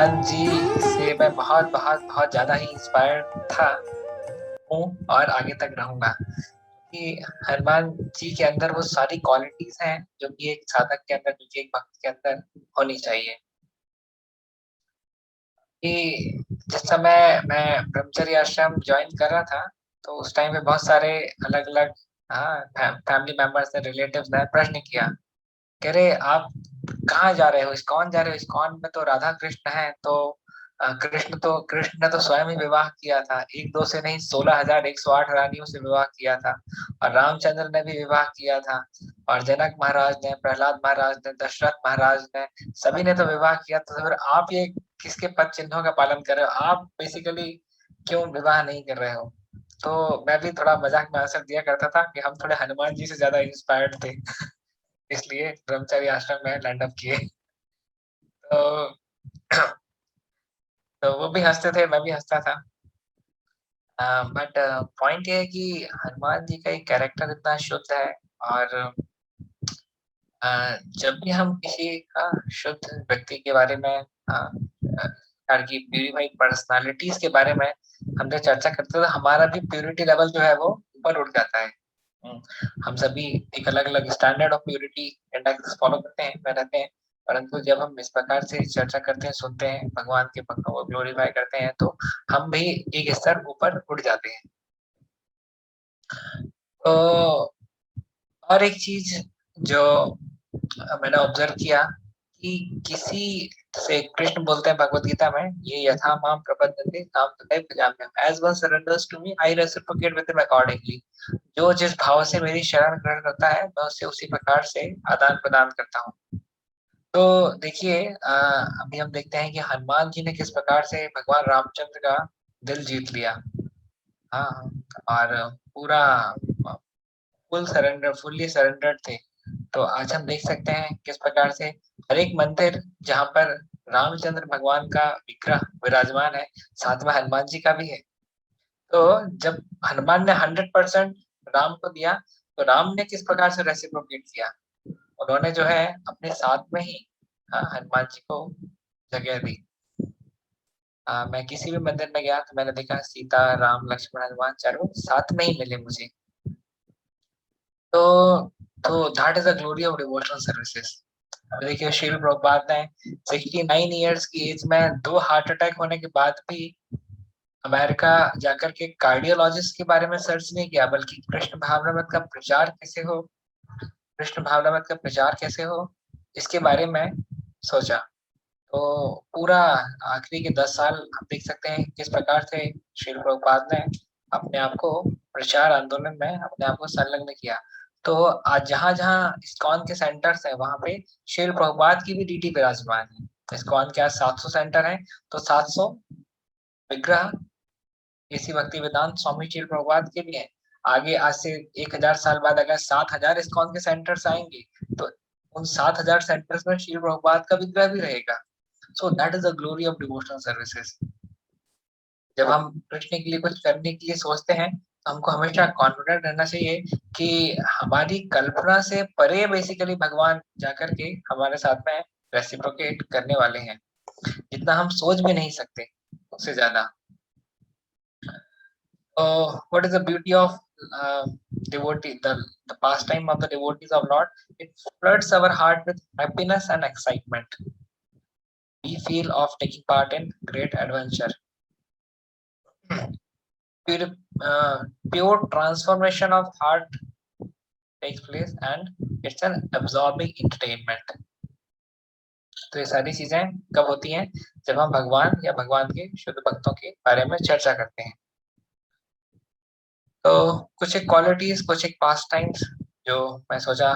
हनुमान जी से मैं बहुत बहुत बहुत ज्यादा ही इंस्पायर्ड था, हूँ और आगे तक रहूंगा कि हनुमान जी के अंदर वो सारी क्वालिटीज हैं जो कि एक साधक के अंदर, जो कि एक भक्त के अंदर होनी चाहिए। कि जिस समय मैं ब्रह्मचर्य आश्रम ज्वाइन कर रहा था, तो उस टाइम पे बहुत सारे अलग अलग हाँ फैमिली मेंबर्स ने, रिलेटिव्स ने प्रश्न किया, कह रहे आप कहाँ जा रहे हो, इस्कॉन जा रहे हो, इस्कॉन में तो राधा कृष्ण है, तो कृष्ण ने तो स्वयं ही विवाह किया था, एक दो से नहीं 16,108 रानियों से विवाह किया था, और रामचंद्र ने भी विवाह किया था, और जनक महाराज ने, प्रहलाद महाराज ने, दशरथ महाराज ने, सभी ने तो विवाह किया था। तो फिर आप ये किसके पद चिन्हों का पालन कर रहे हो, आप बेसिकली क्यों विवाह नहीं कर रहे हो? तो मैं भी थोड़ा मजाक में आंसर दिया करता था कि हम थोड़े हनुमान जी से ज्यादा इंस्पायर्ड थे, इसलिए ब्रह्मचर्य आश्रम में लैंड अप किए। तो तो वो भी हंसते थे, मैं भी हंसता था। बट पॉइंट ये है कि हनुमान जी का एक कैरेक्टर इतना शुद्ध है, और जब भी हम किसी शुद्ध व्यक्ति के बारे में, की प्यूरिफाइड पर्सनालिटीज के बारे में हमने चर्चा करते हैं, तो हमारा भी प्योरिटी लेवल जो है वो ऊपर उठ जाता है। हम्म, हम सभी एक अलग अलग standard of purity index follow करते हैं, में रहते हैं, परंतु जब हम इस प्रकार से चर्चा करते हैं, सुनते हैं, भगवान के भक्तों को ग्लोरीफाई करते हैं, तो हम भी एक स्तर ऊपर उठ जाते हैं। तो और एक चीज जो मैंने ऑब्जर्व किया, कि किसी से कृष्ण बोलते हैं भगवत गीता में, ये यथा माम प्रपद्यन्ते ताम तथैव भजाम्यहम्, as one surrenders to me I reciprocate with him accordingly. जो जिस भाव से मेरी शरण ग्रहण करता है, मैं उससे उसी प्रकार से आदान प्रदान करता हूँ। तो देखिए, अभी हम देखते हैं कि हनुमान जी ने किस प्रकार से भगवान रामचंद्र का दिल जीत लिया। हाँ, और पूरा फुल्ली सरेंडर्ड थे। तो आज हम देख सकते हैं किस प्रकार से हर एक मंदिर जहाँ पर रामचंद्र भगवान का विग्रह विराजमान है, साथ में हनुमान जी का भी है। तो जब हनुमान ने 100% राम को दिया, तो राम ने किस प्रकार से रेसिप्रोकेट किया, उन्होंने जो है अपने साथ में ही हनुमान जी को जगह दी। मैं किसी भी मंदिर में गया तो मैंने देखा सीता, राम, लक्ष्मण, हनुमान चारों साथ में ही मिले मुझे। तो तो that is the glory of devotional services. देखिए, शिल प्रभुपाद ने 69 ईयर्स की एज में 2 हार्ट अटैक होने के बाद भी अमेरिका जाकर के कार्डियोलॉजिस्ट के बारे में सर्च नहीं किया, बल्कि कृष्ण भावनामृत का प्रचार कैसे हो, कृष्ण भावनामृत का प्रचार कैसे हो, इसके बारे में सोचा। तो पूरा आखिरी के 10 साल हम देख सकते हैं किस प्रकार से श्रील प्रभुपाद ने अपने आप को प्रचार आंदोलन में अपने आप को संलग्न किया। तो आज जहाँ जहाँ इस्कॉन के सेंटर्स है, वहां पे श्रील प्रभुपाद की भी डीटी विराजमान है। इस्कॉन के आज 700 सेंटर है, तो 700 विग्रह इसी भक्ति वेदांत स्वामी श्रील प्रभुपाद के भी है। आगे आज से 1,000 साल बाद अगर 7,000 इस्कॉन के सेंटर्स आएंगे, तो उन 7,000 सेंटर्स में श्रील प्रभुपाद का विग्रह भी रहेगा। सो that is the glory of devotional services. जब हम कृष्ण के लिए कुछ करने के लिए सोचते हैं, तो हमको हमेशा कॉन्फिडेंट रहना चाहिए कि हमारी कल्पना से परे बेसिकली भगवान जाकर के हमारे साथ में रेसिप्रोकेट करने वाले हैं, जितना हम सोच भी नहीं सकते उससे ज्यादा। What is the beauty of devotee, the pastime of the devotees of Lord? It floods our heart with happiness and excitement. We feel of taking part in great adventure. pure, pure transformation of heart takes place, and it's an absorbing entertainment. तो ये सारी चीजें कब होती हैं? जब हम भगवान या भगवान के शुद्ध भक्तों के बारे में चर्चा करते हैं। तो कुछ एक क्वालिटीज, कुछ एक पास टाइम्स जो मैं सोचा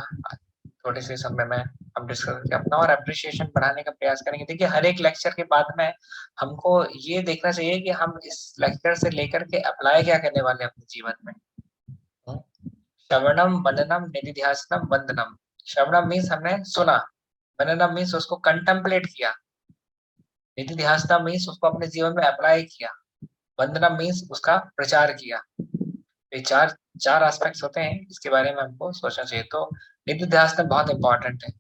थोड़े से समय में हम डिस्कस करके अपना और अप्रिशिएशन बढ़ाने का प्रयास करेंगे। देखिए, हर एक लेक्चर के बाद में हमको ये देखना चाहिए कि हम इस लेक्चर से लेकर के अप्लाई क्या करने वाले हैं अपने जीवन में। श्रवणम मननम निधिध्यासनम वंदनम। श्रवणम मीन्स हमने सुना, मननम मीन्स उसको कंटेम्पलेट किया, निधिध्यासनम मीन्स उसको अपने जीवन में अप्लाई किया, वंदनम मीन्स उसका प्रचार किया। ये चार चार एस्पेक्ट्स होते हैं, इसके बारे में हमको सोचना चाहिए। तो निधिध्यासन बहुत इंपॉर्टेंट है।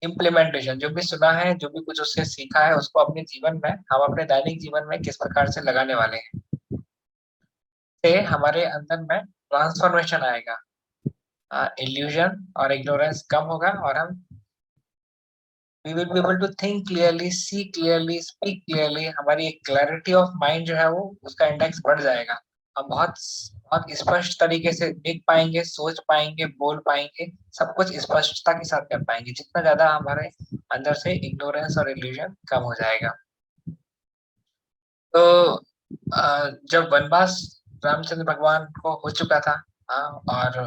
इम्प्लीमेंटेशन, जो भी सुना है, जो भी कुछ उससे सीखा है, उसको अपने जीवन में, हम अपने दैनिक जीवन में किस प्रकार से लगाने वाले हैं, से हमारे अंदर में ट्रांसफॉर्मेशन आएगा। इल्यूजन और इग्नोरेंस कम होगा और हम we will be able to think clearly, see clearly, speak clearly. हमारी एक क्लैरिटी ऑफ माइंड जो है वो उसका इंडेक्स बढ़ जाएगा। हम बहुत बहुत स्पष्ट तरीके से देख पाएंगे, सोच पाएंगे, बोल पाएंगे, सब कुछ स्पष्टता के साथ कर पाएंगे, जितना ज्यादा हमारे अंदर से इग्नोरेंस और इल्यूजन कम हो जाएगा। तो जब वनवास रामचंद्र भगवान को हो चुका था, और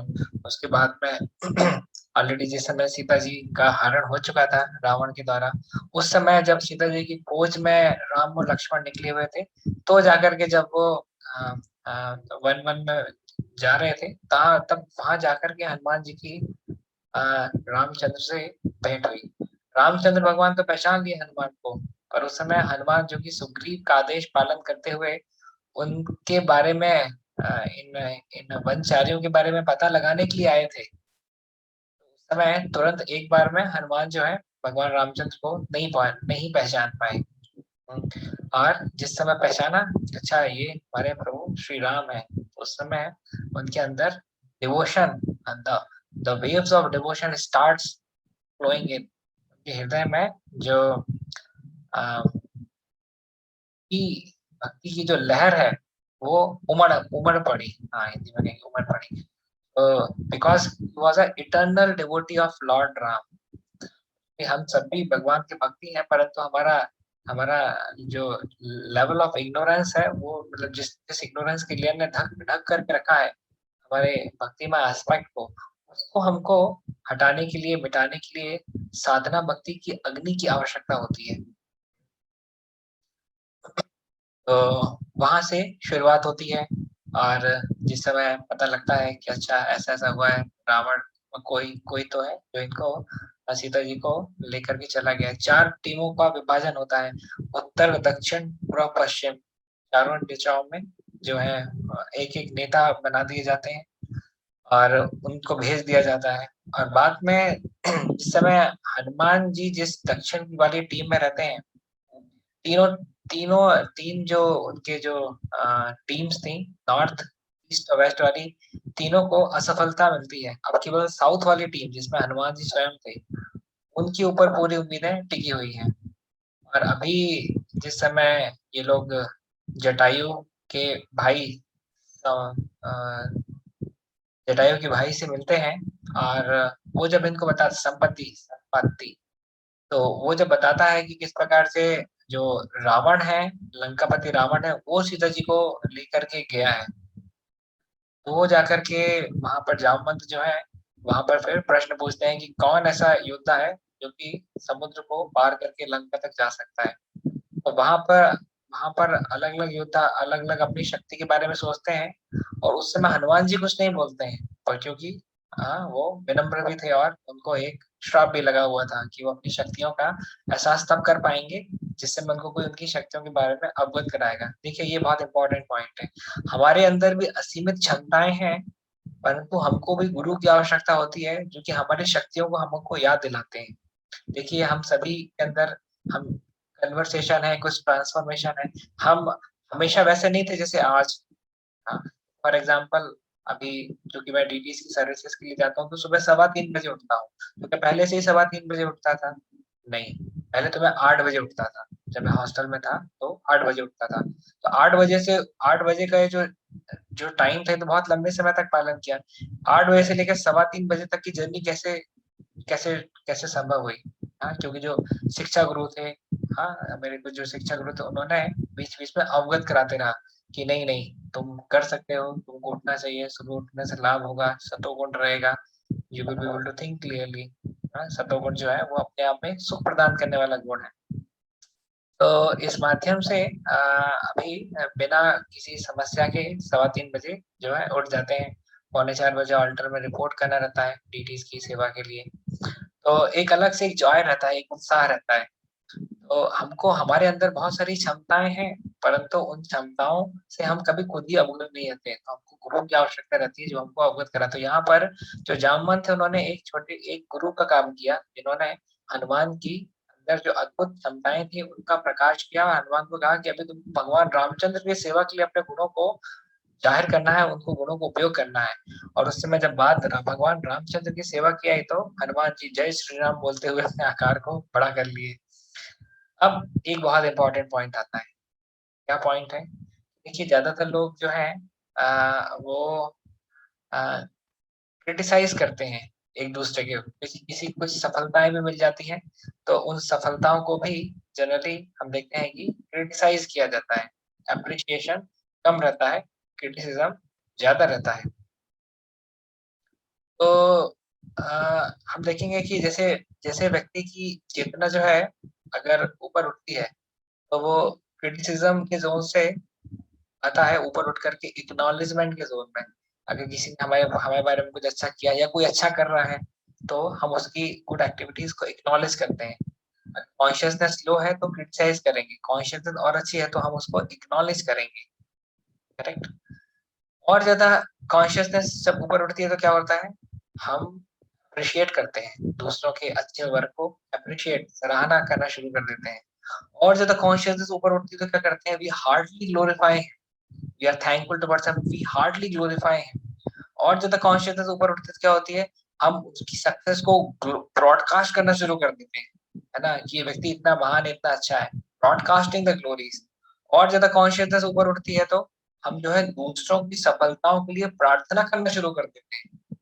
उसके बाद में ऑलरेडी जिस समय सीता जी का हरण हो चुका था रावण के द्वारा, उस समय जब सीता जी की खोज में राम और लक्ष्मण निकले हुए थे, तो जाकर के जब वो अ, वन वन में जा रहे थे, तब वहां जाकर के हनुमान जी की रामचंद्र से भेंट हुई। रामचंद्र भगवान तो पहचान लिए हनुमान को, पर उस समय हनुमान जो कि सुग्रीव का आदेश पालन करते हुए उनके बारे में इन इन वनचारियों के बारे में पता लगाने के लिए आए थे। उस समय तुरंत एक बार में हनुमान जो है भगवान रामचंद्र को नहीं पहचान पाए। और जिस समय पहचाना, अच्छा ये हमारे प्रभु श्री राम है, उस समय उनके अंदर devotion, the the waves of devotion starts flowing in उनके हृदय में, जो अ, की भक्ति की जो लहर है वो उमड़ उमड़ पड़ी। हाँ, हिंदी में कहेंगे उमड़ पड़ी। Because he was a eternal devotee of Lord Ram. कि हम सब भी भगवान के भक्ति हैं, परंतु हमारा हमारा जो लेवल ऑफ इग्नोरेंस है, वो मतलब जिस जिस इग्नोरेंस के लिए ने ढक ढक करके रखा है हमारे भक्ति में एस्पेक्ट को, उसको हमको हटाने के लिए, मिटाने के लिए साधना भक्ति की अग्नि की आवश्यकता होती है। तो वहां से शुरुआत होती है। और जिस समय पता लगता है कि अच्छा ऐसा ऐसा हुआ है, रावण कोई कोई तो है जो इनको सीता जी को लेकर के चला गया है। 4 टीमों का विभाजन होता है, उत्तर, दक्षिण, पूर्व, पश्चिम, चारों दिशाओं में जो है एक एक नेता बना दिए जाते हैं और उनको भेज दिया जाता है। और बाद में जिस समय हनुमान जी जिस दक्षिण वाली टीम में रहते हैं, तीनों तीनों तीन जो उनके जो टीम्स थी, नॉर्थ, ईस्ट और वेस्ट वाली, तीनों को असफलता मिलती है। अब केवल साउथ वाली टीम जिसमें हनुमान जी स्वयं थे, उनके ऊपर पूरी उम्मीदें टिकी हुई हैं। और अभी जिस समय ये लोग जटायु के भाई अ, अ, जटायु के भाई से मिलते हैं, और वो जब इनको बताता संपत्ति, तो वो जब बताता है कि किस प्रकार से जो रावण है, लंकापति रावण है, वो सीता जी को लेकर के गया है, तो वो जाकर के वहां पर जामवंत जो है, वहां पर फिर प्रश्न पूछते हैं कि कौन ऐसा योद्धा है जो कि समुद्र को पार करके लंका तक जा सकता है। तो वहां पर अलग अलग योद्धा अलग अलग अपनी शक्ति के बारे में सोचते हैं, और उस समय हनुमान जी कुछ नहीं बोलते हैं, पर क्योंकि वो विनम्र भी थे और उनको एक श्राप भी लगा हुआ था कि वो अपनी शक्तियों का एहसास तब कर पाएंगे जिससे मैं उनको कोई उनकी शक्तियों के बारे में अवगत कराएगा। देखिए ये बहुत इंपॉर्टेंट पॉइंट है। हमारे अंदर भी असीमित क्षमताएं हैं, परंतु हमको भी गुरु की आवश्यकता होती है जो कि हमारी शक्तियों को हमको याद दिलाते हैं। देखिए हम सभी के अंदर हम कन्वर्सेशन है, कुछ ट्रांसफॉर्मेशन है। हम हमेशा वैसे नहीं थे जैसे आज। हाँ, फॉर एग्जाम्पल अभी जो कि मैं डीटीएस की सर्विसेज के लिए जाता हूँ, तो सुबह 3:15 बजे उठता हूँ। तो क्या पहले से ही 3:15 बजे उठता था? नहीं, पहले तो मैं 8 बजे उठता था। जब मैं हॉस्टल में था तो 8 बजे उठता था। तो 8 बजे से 8 बजे का ये जो जो टाइम था, तो बहुत लंबे समय तक पालन किया। 8 बजे से लेकर 3:15 बजे तक की जर्नी कैसे कैसे कैसे संभव हुई? हाँ, क्योंकि जो शिक्षा गुरु थे, हाँ मेरे कुछ जो शिक्षा गुरु थे, उन्होंने बीच बीच में अवगत कराते रहा कि नहीं नहीं तुम कर सकते हो, तुमको उठना चाहिए, सुबह उठने से लाभ होगा, सतोगुण रहेगा, you will be able to think clearly. सतोगुण जो है वो अपने आप में सुख प्रदान करने वाला गुण है। तो इस माध्यम से अभी बिना किसी समस्या के 3:15 बजे जो है उठ जाते हैं। 3:45 बजे ऑल्टर में रिपोर्ट करना रहता है डीटीज की सेवा के लिए। तो एक अलग से एक जॉय रहता है, एक उत्साह रहता है। तो हमको हमारे अंदर बहुत सारी क्षमताएं हैं, परंतु उन क्षमताओं से हम कभी खुद ही अवगत नहीं होते, तो हमको गुरु की आवश्यकता रहती है जो हमको अवगत करा। तो यहाँ पर जो जामवंत थे, उन्होंने एक गुरु का काम किया, जिन्होंने हनुमान की अंदर जो अद्भुत क्षमताएं थी उनका प्रकाश किया और हनुमान को कहा कि अभी तुम भगवान रामचंद्र की सेवा के लिए अपने गुणों को जाहिर करना है, उनको गुणों को उपयोग करना है। और उस समय जब भगवान रामचंद्र की सेवा की आई तो हनुमान जी जय श्री राम बोलते हुए अपने आकार को बड़ा कर लिए। अब एक बहुत इंपॉर्टेंट पॉइंट आता है। क्या पॉइंट है? देखिए ज्यादातर लोग जो है वो क्रिटिसाइज करते हैं एक दूसरे के, किसी किसी को कुछ सफलताएं भी मिल जाती हैं तो उन सफलताओं को भी जनरली हम देखते हैं कि क्रिटिसाइज किया जाता है। अप्रिशिएशन कम रहता है, क्रिटिसिज्म ज्यादा रहता है। तो हम देखेंगे कि जैसे जैसे व्यक्ति की चेतना जो है अगर ऊपर उठती है तो वो क्रिटिसिज्म के जोन से आता है ऊपर उठ करके एक्नॉलेजमेंट के जोन में। अगर किसी ने हमारे हमारे बारे में कुछ अच्छा किया या कोई अच्छा कर रहा है तो हम उसकी गुड एक्टिविटीज को एक्नॉलेज करते हैं। कॉन्शियसनेस लो है तो क्रिटिसाइज करेंगे, कॉन्शियसनेस और अच्छी है तो हम उसको एक्नॉलेज करेंगे। करेक्ट। और ज्यादा कॉन्शियसनेस जब ऊपर उठती है तो क्या होता है, हम अप्रिशिएट करते हैं दूसरों के अच्छे वर्क को, अप्रिशिएट सराहना करना शुरू कर देते हैं। और ज्यादा कॉन्शियसनेस ऊपर उठती है तो क्या करते हैं, we hardly glorify, we are thankful towards him, we hardly glorify him. और ज्यादा कॉन्शियसनेस ऊपर उठती है तो क्या होती है, हम उसकी सक्सेस को ब्रॉडकास्ट करना शुरू कर देते हैं, है ना, कि ये व्यक्ति इतना महान है, इतना अच्छा है, ब्रॉडकास्टिंग द ग्लोरीज। और ज्यादा कॉन्शियसनेस ऊपर उठती है तो हम जो है दूसरों की सफलताओं के लिए प्रार्थना करना शुरू कर देते हैं।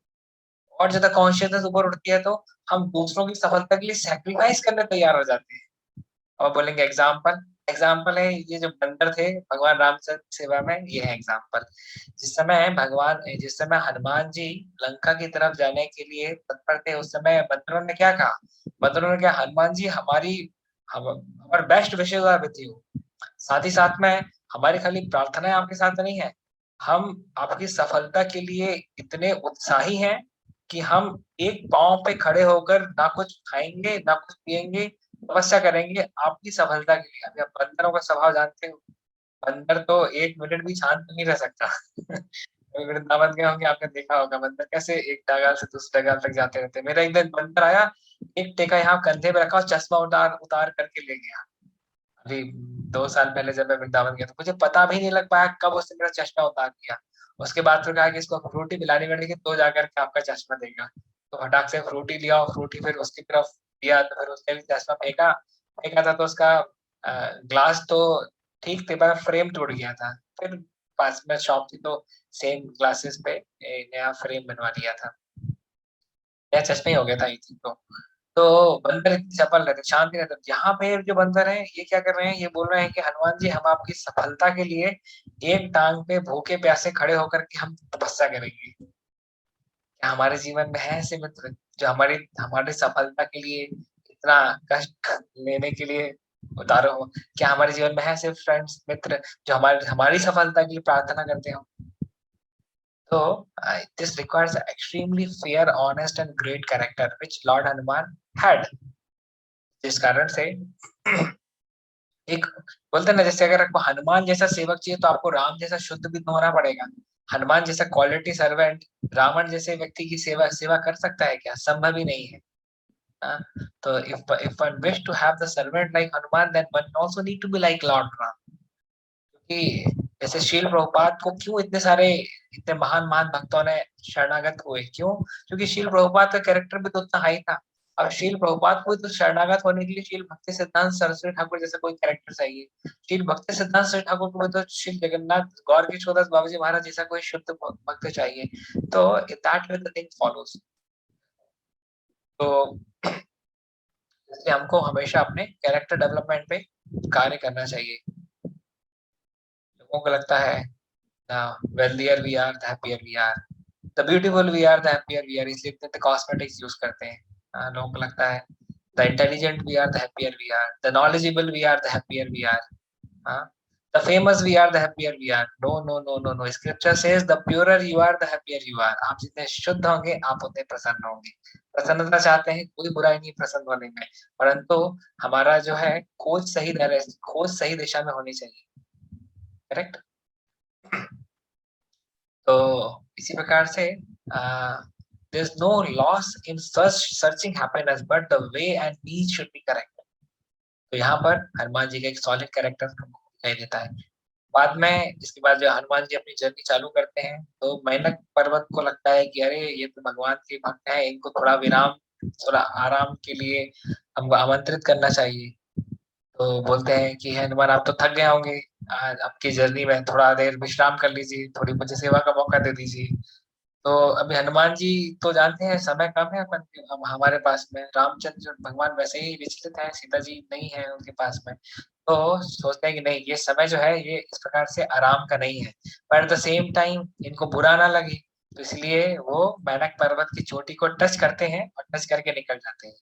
और ज्यादा कॉन्शियसनेस ऊपर उठती है तो हम दूसरों की सफलता के लिए सैक्रिफाइस करने तैयार हो जाते हैं। और बोलेंगे एग्जाम्पल, एग्जाम्पल है ये जो बंदर थे भगवान रामचंद्र की सेवा में, ये है एग्जाम्पल। जिस समय हनुमान जी लंका की तरफ जाने के लिए तत्पर थे उस समय बंदरों ने क्या कहा, बंदरों ने क्या, हनुमान जी हमारे best wishes are with you. साथ ही साथ में हमारी खाली प्रार्थनाएं आपके साथ नहीं है, हम आपकी सफलता के लिए इतने उत्साही हैं कि हम एक पांव पे खड़े होकर ना कुछ खाएंगे ना कुछ पिएंगे, तपस्या करेंगे आपकी सफलता के लिए। अभी आप बंदरों का स्वभाव जानते हो, बंदर तो एक मिनट भी शांत नहीं रह सकता। कभी वृंदावन गए होंगे, आपने देखा होगा बंदर कैसे एक डगाल से दूसरे डगाल तक जाते रहते हैं। मेरा एक दिन बंदर आया, एक टेका यहाँ कंधे पे रखा और चश्मा उतार उतार करके ले गया। अभी 2 साल पहले जब मैं वृंदावन गया तो मुझे पता भी नहीं लग पाया कब उसने मेरा चश्मा उतार दिया। उसके बाद फिर कहा कि इसको फ्रूटी पिलानी पड़ेगी तो जाकर के आपका चश्मा देगा। तो फटाक से फ्रूटी लिया और फ्रूटी फिर उसकी तरफ दिया तो फिर उसने भी चश्मा फेंका। फेंका था तो उसका ग्लास तो ठीक थे पर फ्रेम टूट गया था। फिर पास में शॉप थी तो सेम ग्लासेस पे नया फ्रेम बनवा लिया था। नया चश्मा ही हो गया था आई थिंक तो बंदर चपल रहते, शांति रहते। यहाँ पे जो बंदर है ये क्या कर रहे हैं, ये बोल रहे हैं कि हनुमान जी हम आपकी सफलता के लिए एक टांग पे भूखे प्यासे खड़े होकर के हम तपस्या करेंगे। क्या हमारे जीवन में है ऐसे मित्र जो हमारी हमारी सफलता के लिए इतना कष्ट लेने के लिए उतारो हो? क्या हमारे जीवन में है ऐसे फ्रेंड्स मित्र जो हमारी हमारी सफलता के लिए प्रार्थना करते हो? So this requires an extremely fair, honest, and great character, which Lord Hanuman had. जिस कारण से एक बोलते हैं ना, जैसे अगर आपको हनुमान जैसा सेवक चाहिए तो आपको राम जैसा शुद्ध भी तो होना पड़ेगा। हनुमान जैसा क्वालिटी सर्वेंट रावण जैसे व्यक्ति की सेवा सेवा कर सकता है क्या? संभव ही नहीं है। हाँ? तो if one wish to have the servant like Hanuman, then one also need to be like Lord Ram. क्योंकि जैसे शील प्रभुपाद को क्यों इतने सारे इतने महान महान भक्तों ने शरणागत हुए, क्यों? क्योंकि शील प्रभुपाद का कैरेक्टर भी तो उतना हाई था। अब शील प्रभुपाद को तो शरणागत होने के लिए शील भक्ति सिद्धांत सरस्वती ठाकुर जैसा कोई कैरेक्टर चाहिए। शील भक्ति सिद्धांत सरस्वती ठाकुर को तो श्री जगन्नाथ गौर किशोरदास बाबा जी महाराज जैसा कोई शुद्ध भक्त चाहिए। तो that way the thing follows. तो इसलिए हमको हमेशा अपने कैरेक्टर डेवलपमेंट पे कार्य करना चाहिए। लोगों को लगता है the wealthier we are the happier we are, the beautiful we are the happier we are, इसलिए इतने कॉस्मेटिक्स यूज करते हैं। लोगों को लगता है the intelligent we are the happier we are, the knowledgeable we are the happier we are, हाँ, the famous we are the happier we are। no no no no no, scripture says the purer you are the happier you are। आप जितने शुद्ध होंगे आप उतने प्रसन्न होंगे। प्रसन्नता चाहते हैं, कोई बुराई नहीं प्रसन्न होने में, परंतु हमारा जो है खोज सही दिशा में होनी चाहिए। करेक्ट। तो इसी प्रकार से There is no loss in searching happiness, but the way and means should be correct. तो यहाँ पर हनुमान जी का एक सॉलिड कैरेक्टर हमको दिखाई देता है। बाद में इसके बाद जो हनुमान जी अपनी जर्नी चालू करते हैं, तो मेंढक पर्वत को लगता है कि अरे ये तो भगवान के भक्त हैं, इनको थोड़ा विराम, थोड़ा आराम के लिए हमको आमंत्रित करना चाहिए। तो बोलते हैं कि हनुमान आप तो थक गए होंगे आज आपकी जर्नी में, थोड़ा देर विश्राम कर लीजिए, थोड़ी मुझे सेवा का मौका दे दीजिए। तो अभी हनुमान जी तो जानते हैं समय कम है अपन हम हमारे पास में, रामचंद्र भगवान वैसे ही विचलित है, सीता जी नहीं है उनके पास में। तो सोचते हैं कि नहीं, ये समय जो है ये इस प्रकार से आराम का नहीं है, पर एट द सेम टाइम इनको बुरा ना लगे, तो इसलिए वो मैनक पर्वत की चोटी को टच करते हैं और टच करके निकल जाते हैं।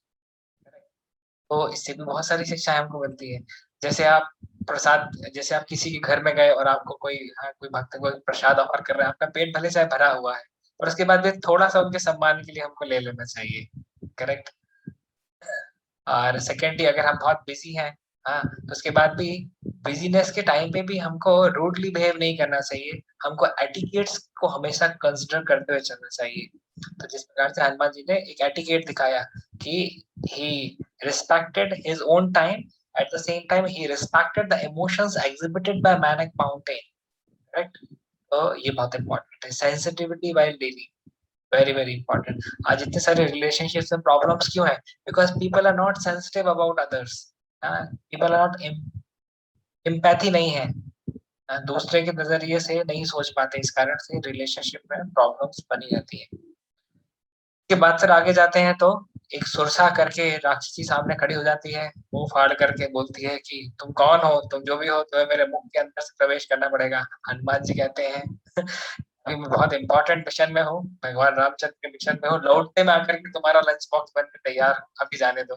तो इससे भी बहुत सारी शिक्षाएं हमको मिलती है। जैसे आप प्रसाद, जैसे आप किसी के घर में गए और आपको कोई कोई भक्त को प्रसाद ऑफर कर रहा है, आपका पेट भले चाहे भरा हुआ है, और उसके बाद भी थोड़ा सा उनके सम्मान के लिए हमको ले लेना चाहिए। करेक्ट। और सेकेंडली अगर हम बहुत बिजी हैं, हाँ, तो उसके बाद भी बिजीनेस के टाइम पे भी हमको रूडली बिहेव नहीं करना चाहिए, हमको एटिकेट्स को हमेशा कंसिडर करते हुए चलना चाहिए। तो जिस प्रकार से हनुमान जी ने एक एटिकेट दिखाया कि he respected his own time, at the same time he respected the emotions exhibited by Mainak mountain. Right. तो ये बहुत इंपॉर्टेंट है, sensitivity while dealing, very very important. आज इतने सारे रिलेशनशिप्स में प्रॉब्लम्स क्यों है? Because people are not sensitive about others, people are not, empathy नहीं है, दूसरे के नजरिए से नहीं सोच पाते, इस कारण से रिलेशनशिप में प्रॉब्लम्स बनी रहती है। के बाद सर आगे जाते हैं तो एक सुरसा करके राक्षसी सामने खड़ी हो जाती है, मुंह फाड़ करके बोलती है कि तुम कौन हो, तुम जो भी हो, तुम्हें मेरे मुख के अंदर से प्रवेश करना पड़ेगा। हनुमान जी कहते हैं अभी मैं बहुत इंपॉर्टेंट मिशन में हूँ, भगवान रामचंद्र के मिशन में हूँ, लौटते में आकर के तुम्हारा लंच बॉक्स बन के तैयार हूँ, अभी जाने दो।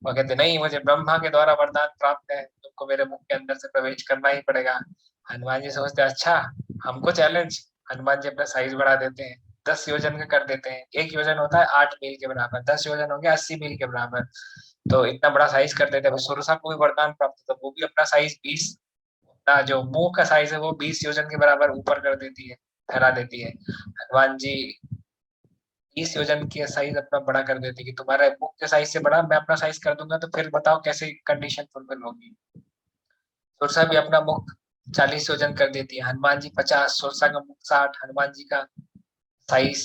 वो कहते नहीं, मुझे ब्रह्मा के द्वारा वरदान प्राप्त है, तुमको मेरे मुख के अंदर से प्रवेश करना ही पड़ेगा। हनुमान जी सोचते अच्छा, हमको चैलेंज। हनुमान जी अपना साइज बढ़ा देते हैं, 10 योजन का कर देते हैं। एक योजन होता है 8 मील के बराबर, 10 योजन हो गया 80 मील के बराबर। तो इतना बड़ा साइज कर देते हैं। सुरसा को भी वरदान प्राप्त था, वो भी अपना साइज 20, अपना जो मुंह का साइज है वो 20 योजन के बराबर ऊपर कर देती है, फैला देती है। हनुमान जी 20 योजन की साइज अपना बड़ा कर देती है कि तुम्हारे मुख के साइज से बड़ा मैं अपना साइज कर दूंगा, तो फिर बताओ कैसे कंडीशन फुलफिल होगी। सुरसा भी अपना मुख 40 योजन कर देती है, हनुमान जी 50, सुरसा का मुख 60, हनुमान जी का साइज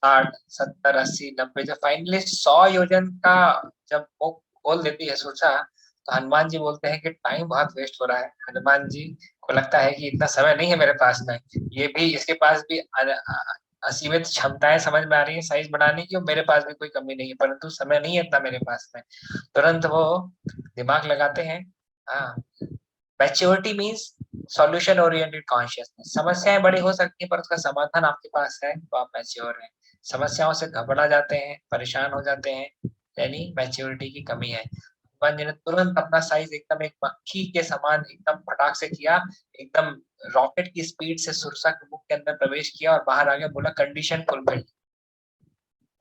60, 70, 80, 90, जब फाइनली 100 योजन का जब वो खोल देती है सोचा, तो हनुमान जी बोलते हैं कि टाइम बहुत वेस्ट हो रहा है। हनुमान जी को लगता है कि इतना समय नहीं है मेरे पास में, ये भी इसके पास भी असीमित क्षमताएं समझ में आ रही है साइज बढ़ाने की, और मेरे पास भी कोई कमी नहीं है, परंतु समय नहीं है इतना मेरे पास में। तुरंत वो दिमाग लगाते हैं। हाँ, maturity means solution oriented consciousness. समस्याएं बड़ी हो सकती है पर उसका समाधान आपके पास है तो आप मैच्योर हैं। समस्याओं से घबरा जाते हैं, परेशान हो जाते हैं, यानी मैच्योरिटी की कमी है। हनुमान जी ने तुरंत अपना साइज एकदम एक मक्खी के समान एकदम फटाक से किया, एकदम रॉकेट की स्पीड से सुरसा के मुख के अंदर प्रवेश किया और बाहर आ गया, बोला कंडीशन फुलफिल,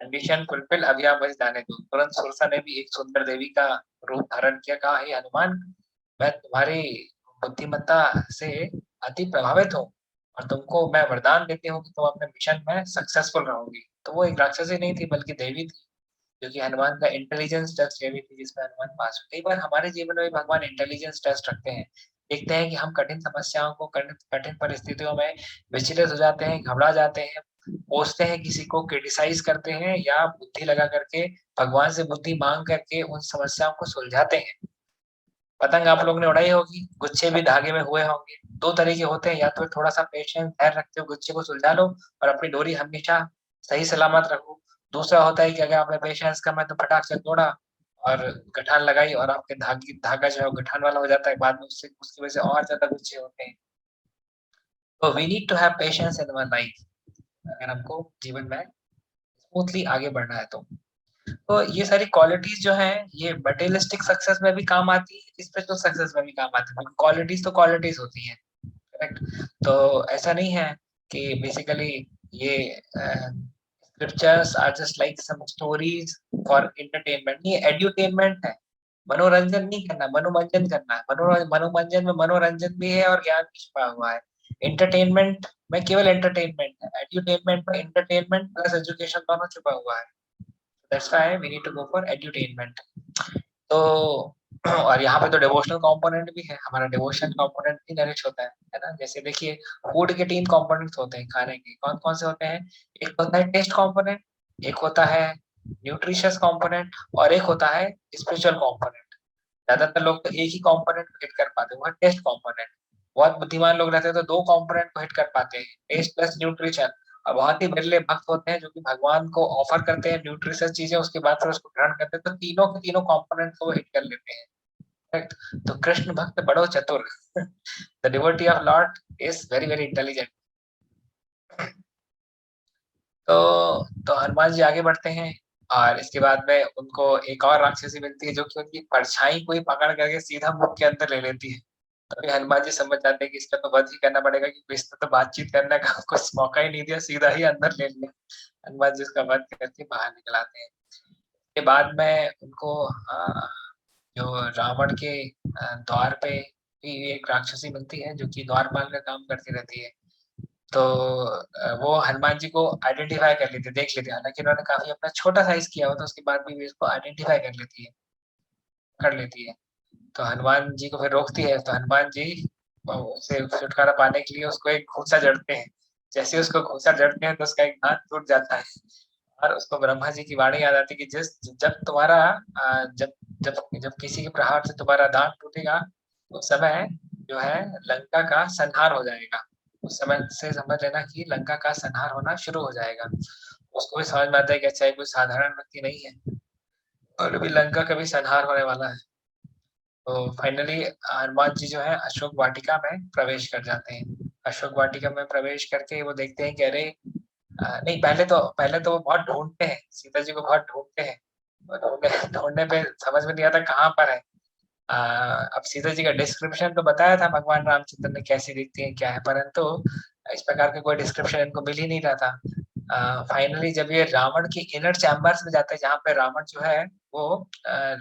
कंडीशन फुलफिल, अभी आप बस जाने दो। तुरंत सुरसा ने भी एक सुंदर देवी का रूप धारण किया, कहा हे हनुमान, मैं तुम्हारी बुद्धिमत्ता से अति प्रभावित हूँ और तुमको मैं वरदान देती हूँ कि तुम अपने मिशन में सक्सेसफुल रहोगी। तो वो एक राक्षसी नहीं थी बल्कि देवी थी, क्योंकि हनुमान का इंटेलिजेंस टेस्ट लेवी थी जिसमें हनुमान पास हुए। कई बार हमारे जीवन में भी भगवान इंटेलिजेंस टेस्ट रखते हैं, देखते हैं कि हम कठिन समस्याओं को, कठिन कठिन परिस्थितियों में विचलित हो जाते हैं, घबरा जाते हैं, कोसते हैं, किसी को क्रिटिसाइज करते हैं, या बुद्धि लगा करके भगवान से बुद्धि मांग करके उन समस्याओं को सुलझाते हैं। पतंग आप लोग ने उड़ाई होगी, गुच्छे भी धागे में हुए होंगे। दो तरीके होते हैं, या तो थोड़ा सा पेशेंस धैर्य रखते हो, गुच्छे को सुलझा लो और अपनी डोरी हमेशा सही सलामत रखो। दूसरा होता है कि अगर आपने पेशेंस कम है तो फटाक से तोड़ा और गठान लगाई और आपके धागा जो है वो गठान वाला हो जाता है, बाद में उससे उसकी वजह से और ज्यादा गुच्छे होते हैं। तो we need to have patience in our life, अगर हमको जीवन में स्मूथली आगे बढ़ना है तो। तो ये सारी क्वालिटीज जो हैं ये मटेरियलिस्टिक सक्सेस में भी काम आती है, स्पिरिचुअल सक्सेस में भी काम आती है। क्वालिटीज तो क्वालिटीज होती हैं, करेक्ट। तो ऐसा नहीं है कि बेसिकली ये scriptures are just like some stories for entertainment, ये एड्यूटेनमेंट है। मनोरंजन नहीं करना, मनोमंजन करना है। मनोरंजन में मनोरंजन भी है और ज्ञान भी छुपा हुआ है। एंटरटेनमेंट में केवल एंटरटेनमेंट है, एड्यूटेनमेंट में एंटरटेनमेंट प्लस एजुकेशन दोनों छुपा हुआ है। That's why we need to go for edutainment. तो और यहाँ पे तो डिवोशनल कंपोनेंट भी है, हमारा डिवोशन कंपोनेंट भी नरिश होता है ना। जैसे देखिए फूड के 3 कंपोनेंट्स होते हैं खाने के, कौन कौन से होते हैं? एक होता है टेस्ट कंपोनेंट, एक होता है न्यूट्रिशियस कंपोनेंट, और एक होता है स्पिरिचुअल कंपोनेंट। ज्यादातर लोग तो एक ही कंपोनेंट को हिट कर पाते हैं, वो है टेस्ट कंपोनेंट। बहुत बुद्धिमान लोग रहते हैं तो 2 कंपोनेंट को हिट कर पाते हैं, टेस्ट प्लस न्यूट्रिशन। और बहुत ही बिरले भक्त होते हैं जो कि भगवान को ऑफर करते हैं न्यूट्रिशियस चीजें, उसके बाद फिर उसको ग्रहण करते हैं, तो तीनों के तीनों कंपोनेंट को वो हिट कर लेते हैं। Correct? तो कृष्ण भक्त बड़ो चतुर। The devotee of Lord is very very intelligent. तो हनुमान जी आगे बढ़ते हैं, और इसके बाद में उनको एक और राक्षसी मिलती है जो कि उनकी परछाई को ही पकड़ करके सीधा मुख के अंदर ले लेती है। तभी हनुमान जी समझ जाते हैं कि इसका तो वध ही करना पड़ेगा, क्योंकि इसने तो बातचीत करने का कुछ मौका ही नहीं दिया, सीधा ही अंदर ले लिया। हनुमान जी उसका वध करके बाहर निकल आते हैं। के बाद में उनको जो रावण के द्वार पे भी एक राक्षसी मिलती है जो कि द्वारपाल का काम करती रहती है। तो वो हनुमान जी को आइडेंटिफाई कर लेते, देख लेते, हालांकि उन्होंने काफी अपना छोटा साइज किया हुआ था, उसके बाद भी इसको आइडेंटिफाई कर लेती है, कर लेती है। तो हनुमान जी को फिर रोकती है, तो हनुमान जी उससे छुटकारा पाने के लिए उसको एक घूंसा जड़ते हैं। जैसे उसको घूंसा जड़ते हैं तो उसका एक दांत टूट जाता है, और उसको ब्रह्मा जी की वाणी याद आती है कि जिस जब तुम्हारा जब जब जब किसी के प्रहार से तुम्हारा दांत टूटेगा, उस समय जो है लंका का संहार हो जाएगा। उस समय से समझ लेना कि लंका का संहार होना शुरू हो जाएगा। उसको भी समझ में आता है कि अच्छा ये कोई साधारण व्यक्ति नहीं है, और अभी लंका का भी संहार होने वाला है। तो फाइनली हनुमान जी जो है अशोक वाटिका में प्रवेश कर जाते हैं। अशोक वाटिका में प्रवेश करके वो देखते हैं कि अरे नहीं, पहले तो वो बहुत ढूंढते हैं, सीता जी को बहुत ढूंढते हैं। और ढूंढने ढूंढने पे समझ में नहीं आता कहाँ पर है। अब सीता जी का डिस्क्रिप्शन तो बताया था भगवान रामचंद्र ने कैसी दिखती है क्या है, परंतु इस प्रकार का कोई डिस्क्रिप्शन इनको मिल ही नहीं रहा था। फाइनली जब ये रावण के इनर चैम्बर्स में जाते हैं, जहाँ पे रावण जो है वो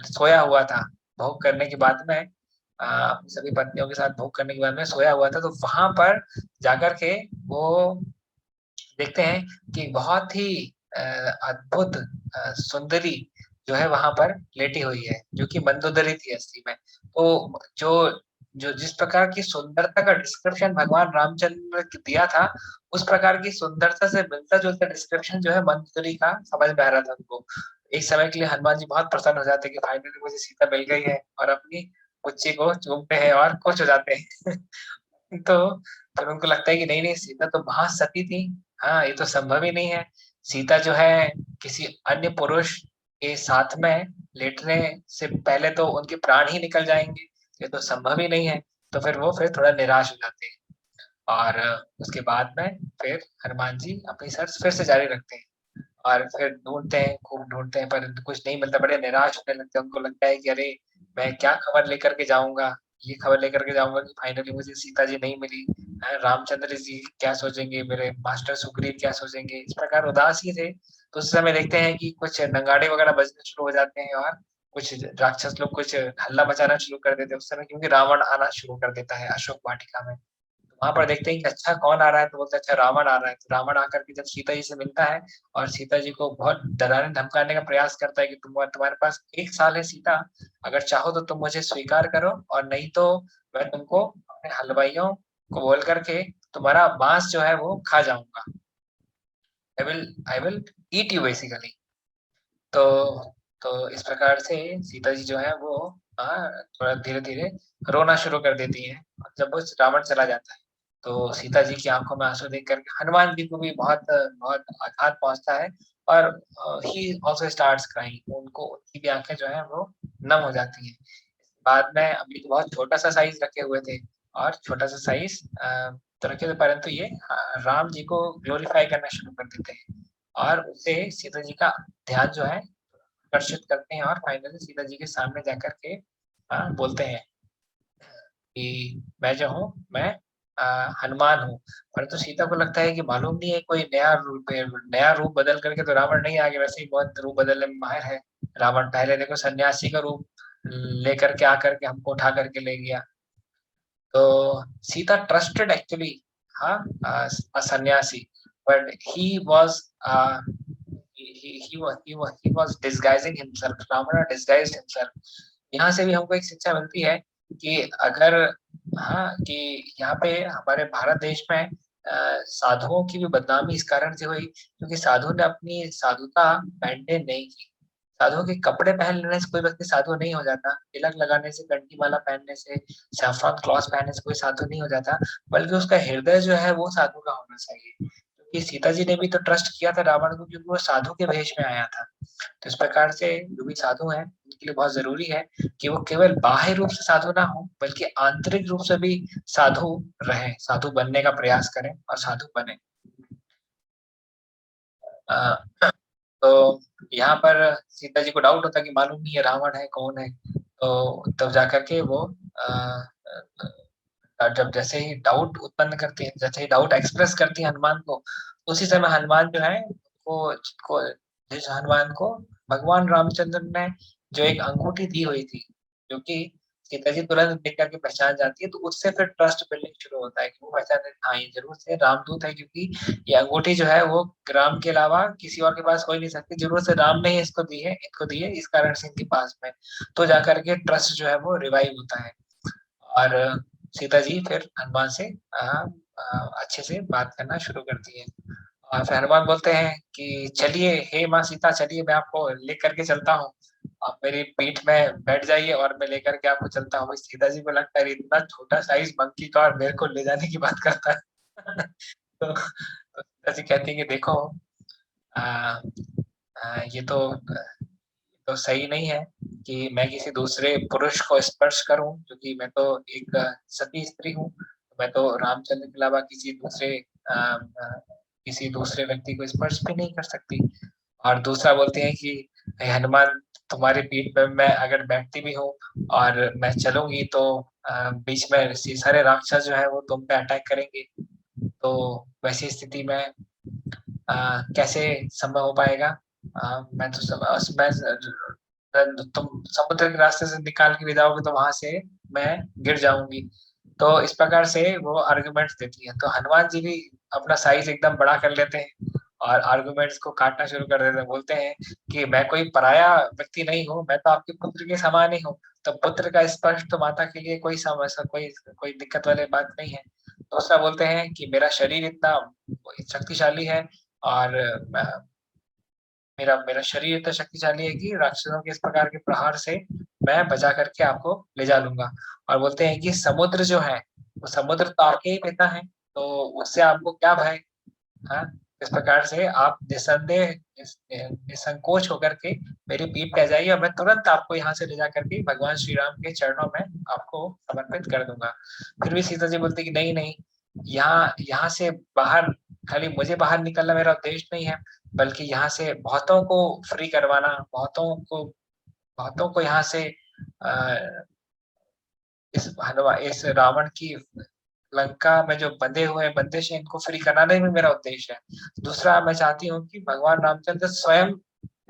सोया हुआ था, भोग करने के बाद में अपनी सभी पत्नियों के साथ भोग करने के बाद में सोया हुआ था, तो वहां पर जाकर के वो देखते हैं कि बहुत ही अद्भुत सुंदरी जो है वहां पर लेटी हुई है, जो कि मंदोदरी थी असली में। तो जो जो जिस प्रकार की सुंदरता का डिस्क्रिप्शन भगवान रामचंद्र ने दिया था, उस प्रकार की सुंदरता से मिलता जुलता डिस्क्रिप्शन जो है मंदोदरी का समझ में आ रहा था उनको। एक समय के लिए हनुमान जी बहुत प्रसन्न हो जाते हैं कि फाइनली मुझे सीता मिल गई है, और अपनी बच्ची को चूमते हैं और खुश हो जाते हैं। तो फिर उनको लगता है कि नहीं नहीं, सीता तो महासती थी। हाँ, ये तो संभव ही नहीं है। सीता जो है किसी अन्य पुरुष के साथ में लेटने से पहले तो उनके प्राण ही निकल जाएंगे, ये तो संभव ही नहीं है। तो फिर वो फिर थोड़ा निराश हो जाते हैं, और उसके बाद में फिर हनुमान जी अपनी सर्च फिर से जारी रखते हैं, और फिर ढूंढते हैं, खूब ढूंढते हैं, पर कुछ नहीं मिलता, बड़े निराश होने लगते हैं। उनको लगता है कि अरे मैं क्या खबर लेकर के जाऊंगा, ये खबर लेकर के जाऊंगा कि फाइनली मुझे सीता जी नहीं मिली है, रामचंद्र जी क्या सोचेंगे, मेरे मास्टर सुग्रीव क्या सोचेंगे, इस प्रकार उदास ही थे। तो उस समय देखते हैं कि कुछ नगाड़े वगैरह बजने शुरू हो जाते हैं, और कुछ राक्षस लोग कुछ हल्ला मचाना शुरू कर देते हैं उस समय, क्योंकि रावण आना शुरू कर देता है अशोक वाटिका में। वहां पर देखते हैं कि अच्छा कौन आ रहा है, तो बोलते हैं अच्छा रावण आ रहा है। तो रावण आकर के जब सीता जी से मिलता है, और सीता जी को बहुत डराने धमकाने का प्रयास करता है कि तुम्हारे पास 1 साल है सीता, अगर चाहो तो तुम मुझे स्वीकार करो, और नहीं तो मैं तुमको अपने हलवाइयों को बोल करके तुम्हारा मांस जो है वो खा जाऊंगा। I will eat you basically. तो तो इस प्रकार से सीता जी जो है वो थोड़ा धीरे धीरे रोना शुरू कर देती है, और जब वो रावण चला जाता है, तो सीता जी की आंखों में आंसू देख करके हनुमान जी को भी बहुत बहुत आघात पहुंचता है, और ही ऑल्सो स्टार्ट्स क्राइंग, उनको उनकी भी आंखें जो है वो नम हो जाती हैं। बाद में अभी तो बहुत छोटा सा साइज रखे हुए थे, और छोटा सा साइज तो रखे थे, परंतु ये राम जी को ग्लोरीफाई करना शुरू कर देते हैं, और उससे सीता जी का ध्यान जो है आकर्षित करते हैं, और फाइनली सीता जी के सामने जाकर के बोलते हैं कि मैं जो हूँ मैं हनुमान हूँ। परंतु सीता को लगता है कि मालूम नहीं है, कोई नया रूप है, नया रूप बदल करके तो रावण नहीं आगे, वैसे ही बहुत रूप बदलने में माहिर है रावण। पहले देखो सन्यासी का रूप लेकर के आकर के हमको उठा करके ले गया। तो सीता ट्रस्टेड एक्चुअली हाँ, a सन्यासी, but he was he was disguising himself. Ravana disguised himself. यहाँ से भी हमको एक शिक्षा मिलती है कि अगर, हाँ, कि यहाँ पे हमारे भारत देश में साधुओं की भी बदनामी इस कारण से हुई क्योंकि साधु ने अपनी साधुता मेंटेन नहीं की। साधुओं के कपड़े पहन लेने से कोई व्यक्ति साधु नहीं हो जाता, तिलक लगाने से, कंठी माला पहनने से, सैफरॉन क्लॉथ पहनने से कोई साधु नहीं हो जाता, बल्कि उसका हृदय जो है वो साधु का होना चाहिए। क्योंकि सीता जी ने भी तो ट्रस्ट किया था रावण को क्योंकि वो साधु के वेश में आया था। तो इस प्रकार से जो भी साधु हैं उनके लिए बहुत जरूरी है कि वो केवल बाह्य रूप से साधु ना हो बल्कि आंतरिक रूप से भी साधु रहे, साधु बनने का प्रयास करें और साधु बने। अ, तो यहाँ पर सीता जी को डाउट होता है कि मालूम नहीं है रावण है कौन है, तो तब जाकर के वो जब जैसे ही डाउट उत्पन्न करती है, जैसे ही डाउट एक्सप्रेस करती है हनुमान को, उसी समय हनुमान जो है को जिस हनुमान को भगवान रामचंद्र ने जो एक अंगूठी दी हुई थी, जो कि सीता जी तुरंत देख करके पहचान जाती है, तो उससे फिर ट्रस्ट बिल्डिंग शुरू होता है कि वो पहचान, हाँ ये जरूर से रामदूत है क्योंकि ये अंगूठी जो है वो राम के अलावा किसी और के पास हो ही नहीं सकती, जरूर से राम ने ही इसको दी है, इनको दी है, इस कारण से इनके पास में। तो जाकर के ट्रस्ट जो है वो रिवाइव होता है और सीता जी फिर हनुमान से अच्छे से बात करना शुरू करती है। और फिर हनुमान बोलते हैं कि चलिए हे माँ सीता, चलिए मैं आपको लेकर के चलता हूँ, आप मेरी पीठ में बैठ जाइए और मैं लेकर के आपको चलता हूँ। सीता जी को लगता है इतना छोटा साइज मंकी का और मेरे को ले जाने की बात करता है। तो सीता जी कहती है कि देखो, आ, ये तो सही नहीं है कि मैं किसी दूसरे पुरुष को स्पर्श करूं क्योंकि मैं तो एक सती स्त्री हूँ, मैं तो रामचंद्र के अलावा किसी दूसरे व्यक्ति को स्पर्श भी नहीं कर सकती। और दूसरा बोलते हैं कि "हे हनुमान, तुम्हारी पीठ पे मैं अगर बैठती भी हूँ और मैं चलूंगी तो बीच में सारे राक्षस जो है वो तुम पे अटैक करेंगे, तो वैसी स्थिति में कैसे संभव हो पाएगा। मैं तो तुम समुद्र के रास्ते से निकाल के ले जाओगे तो वहां से मैं गिर जाऊंगी। तो इस प्रकार से वो आर्गुमेंट्स देती है, तो हनुमान जी भी अपना साइज एकदम बड़ा कर लेते हैं और आर्गुमेंट्स को काटना शुरू कर देते हैं। बोलते हैं कि मैं कोई पराया व्यक्ति नहीं हूँ, मैं तो आपके पुत्र के समान ही हूँ, तो पुत्र का स्पर्श तो माता के लिए कोई समस्या, कोई कोई दिक्कत वाली बात नहीं है। दूसरा बोलते हैं कि मेरा शरीर इतना शक्तिशाली है और मेरा मेरा शरीर इतना शक्तिशाली है कि राक्षसों के इस प्रकार के प्रहार से मैं बचा करके आपको ले जा लूंगा। और बोलते हैं कि समुद्र जो है वो समुद्र तो आपके ही पिता है, तो उससे आपको क्या भय। हाँ, इस प्रकार से आप निसंदेह निसंकोच होकर के मेरी पीठ पे जाइए और मैं तुरंत आपको यहाँ से ले जा करके भगवान श्री राम के चरणों में आपको समर्पित कर दूंगा। फिर भी सीता जी बोलती कि नहीं नहीं, यहाँ यहाँ से बाहर, खाली मुझे बाहर निकलना मेरा उद्देश्य नहीं है, बल्कि यहाँ से बहुतों को फ्री करवाना, बहुतों को यहाँ से अ, इस रावण की लंका में जो बंधे हुए बंदिश है इनको फ्री कराना भी मेरा उद्देश्य है। दूसरा, मैं चाहती हूँ कि भगवान रामचंद्र स्वयं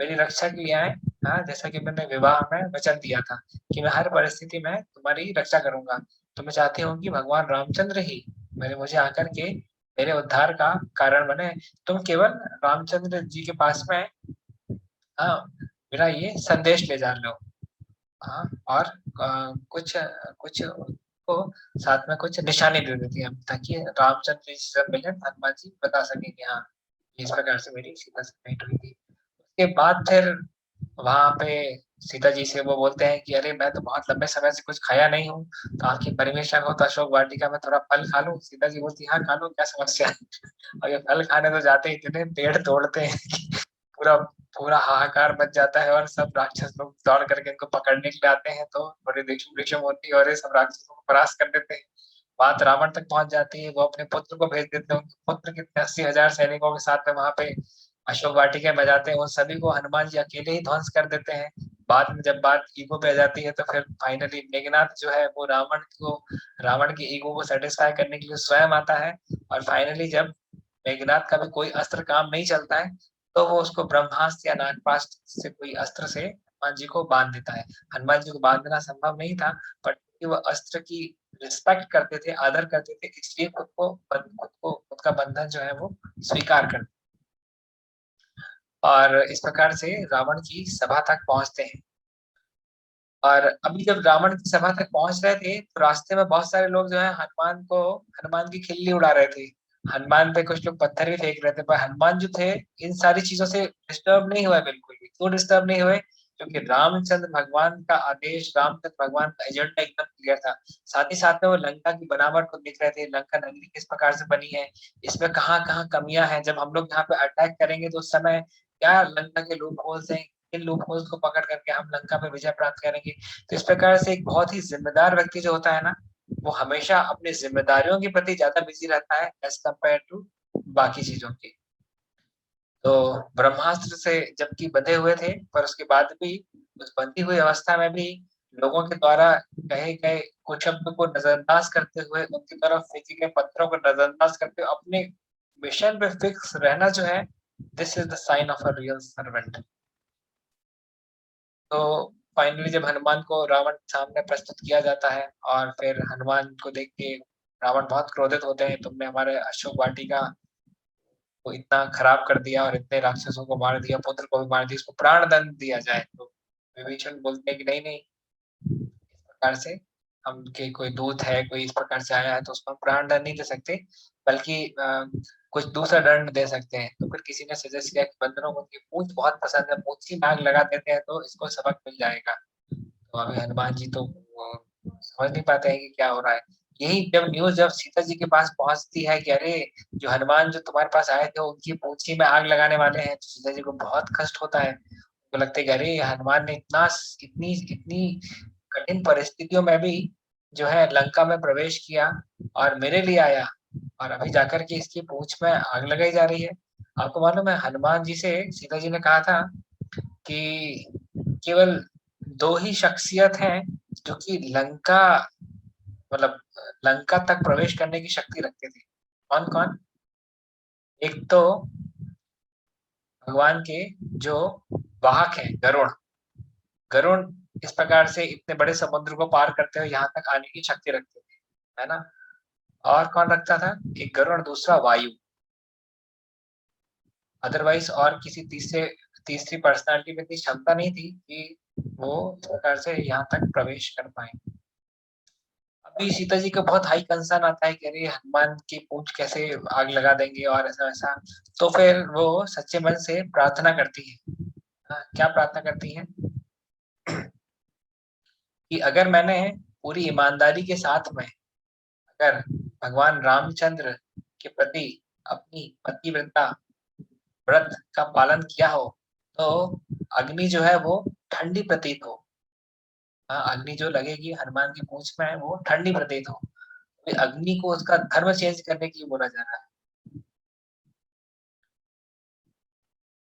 मेरी रक्षा के लिए आए। हाँ, जैसा कि मैंने विवाह में वचन दिया था कि मैं हर परिस्थिति में तुम्हारी रक्षा करूंगा, तो मैं चाहती हूँ कि भगवान रामचंद्र ही मेरे मुझे आकर के मेरे उद्धार का कारण बने। तुम केवल रामचंद्र जी के पास में, हाँ, मेरा ये संदेश ले जा लो। हाँ, और कुछ कुछ को साथ में कुछ निशानी दे देती है ताकि रामचंद्र जी से मिले, हनुमान जी बता सके कि हाँ इस प्रकार से मेरी सीता से भेंट हुई थी। उसके बाद फिर वहां पे सीता जी से वो बोलते हैं कि अरे मैं तो बहुत लंबे समय से कुछ खाया नहीं हूँ, तो आपकी परमिशन हो तो अशोक वाटिका में थोड़ा फल खा लूं। सीता जी बोलती हाँ खा लो, क्या समस्या है। और ये फल खाने तो जाते ही इतने पेड़ तोड़ते हैं कि पूरा पूरा हाहाकार मच जाता है और सब राक्षस लोग दौड़ करके इनको पकड़ने के लिए आते हैं, तो बड़ी रिक्शम रिक्शम होती है और ये सब राक्षसों को परास्त कर देते हैं। बात रावण तक पहुंच जाती है, वो अपने पुत्र को भेज देते हैं, उनके पुत्र के 80,000 सैनिकों के साथ में वहां पे अशोक वाटिका में जाते हैं, उन सभी को हनुमान जी अकेले ही ध्वंस कर देते हैं। बाद में जब बात ईगो पे आ जाती है तो फिर फाइनली मेघनाथ जो है वो रावण की ईगो को सेटिस्फाई करने के लिए स्वयं आता है। और फाइनली जब मेघनाथ का भी कोई अस्त्र काम नहीं चलता है तो वो उसको ब्रह्मास्त्र या नागपाश से कोई अस्त्र से हनुमान जी को बांध देता है। हनुमान जी को बांधना संभव नहीं था, पर वो अस्त्र की रिस्पेक्ट करते थे, आदर करते थे, इसलिए खुद का बंधन जो है वो स्वीकार कर। और इस प्रकार से रावण की सभा तक पहुंचते हैं। और अभी जब रावण की सभा तक पहुंच रहे थे तो रास्ते में बहुत सारे लोग जो है हनुमान की खिल्ली उड़ा रहे थे। हनुमान पे कुछ लोग पत्थर भी फेंक रहे थे, पर हनुमान जो थे इन सारी चीजों से डिस्टर्ब नहीं हुए, बिल्कुल भी। क्यों डिस्टर्ब नहीं हुए? क्योंकि रामचंद्र भगवान का आदेश, रामचंद्र भगवान का एजेंडा एकदम क्लियर था। साथ ही साथ में वो लंका की बनावट को देख रहे थे, लंका नगरी किस प्रकार से बनी है, इसमें कहाँ कहाँ कमियां हैं। जब हम लोग यहाँ पे अटैक करेंगे तो उस समय क्या लंका के लूप होल्स हैं, इन लूप होल्स को पकड़ करके हम लंका पे विजय प्राप्त करेंगे। तो इस प्रकार से एक बहुत ही जिम्मेदार व्यक्ति जो होता है ना, वो हमेशा अपनी जिम्मेदारियों के प्रति ज्यादा बिजी रहता है एज कम्पेयर टू बाकी चीजों के। तो ब्रह्मास्त्र से जबकि बंधे हुए थे, पर उसके बाद भी उस बंधी हुई अवस्था में भी लोगों के द्वारा कहे गए कुछ शब्द को नजरअंदाज करते हुए, उनकी तरफ फेंके गए पत्थरों को नजरअंदाज करते हुए अपने मिशन पे फिक्स रहना जो है, this is the sign of a real servant. तो फाइनली जब हनुमान को रावण के सामने प्रस्तुत किया जाता है और फिर हनुमान को देख के रावण बहुत क्रोधित होते हैं, तुमने हमारे अशोक वाटिका को इतना खराब कर दिया और इतने राक्षसों को मार दिया, पुत्र को भी मार दिया, इसको प्राण दंड दिया जाए। तो विभीषण बोलते हैं कि नहीं नहीं, इस प्रकार से हम के कोई दूत है, कोई इस प्रकार से आया है तो उसको हम प्राण दंड नहीं दे सकते, बल्कि कुछ दूसरा दंड दे सकते हैं। तो फिर किसी ने सजेस्ट किया कि बंदरों को उनकी पूंछ बहुत पसंद है, पूंछ ही नाग लगा देते हैं तो इसको सबक मिल जाएगा। तो अभी हनुमान जी तो समझ नहीं पाते हैं कि क्या हो रहा है। यही जब न्यूज जब सीता जी के पास पहुंचती है कि अरे जो हनुमान जो तुम्हारे पास आए थे उनकी पूंछी में आग लगाने वाले हैं, तो सीता जी को बहुत कष्ट होता है। उनको लगता है कि अरे हनुमान ने इतनी इतनी कठिन परिस्थितियों में भी जो है लंका में प्रवेश किया और मेरे लिए आया, और अभी जाकर के इसकी पूंछ में आग लगाई जा रही है। आपको मालूम है हनुमान जी से सीता जी ने कहा था कि केवल दो ही शख्सियत हैं जो कि लंका, मतलब लंका तक प्रवेश करने की शक्ति रखते थे। कौन कौन? एक तो भगवान के जो वाहक हैं, गरुड़। गरुड़ इस प्रकार से इतने बड़े समुद्र को पार करते हुए यहाँ तक आने की शक्ति रखते थे, है ना। और कौन रखता था? एक गरुड़, दूसरा वायु। अदरवाइज और किसी तीसरी पर्सनालिटी में इतनी क्षमता नहीं थी कि वो इस प्रकार से यहाँ तक प्रवेश कर पाए। अभी सीता जी का बहुत हाई कंसर्न आता है कि अरे हनुमान की पूंछ कैसे आग लगा देंगे और ऐसा वैसा। तो फिर वो सच्चे मन से प्रार्थना करती है। हाँ, क्या प्रार्थना करती है? कि अगर मैंने पूरी ईमानदारी के साथ में अगर भगवान रामचंद्र के प्रति अपनी पतिव्रता व्रत का पालन किया हो, तो अग्नि जो है वो ठंडी प्रतीत हो। हाँ, अग्नि जो लगेगी हनुमान की पूंछ में है वो ठंडी प्रतीत हो। तो अग्नि को उसका धर्म चेंज करने के लिए बोला जा रहा है।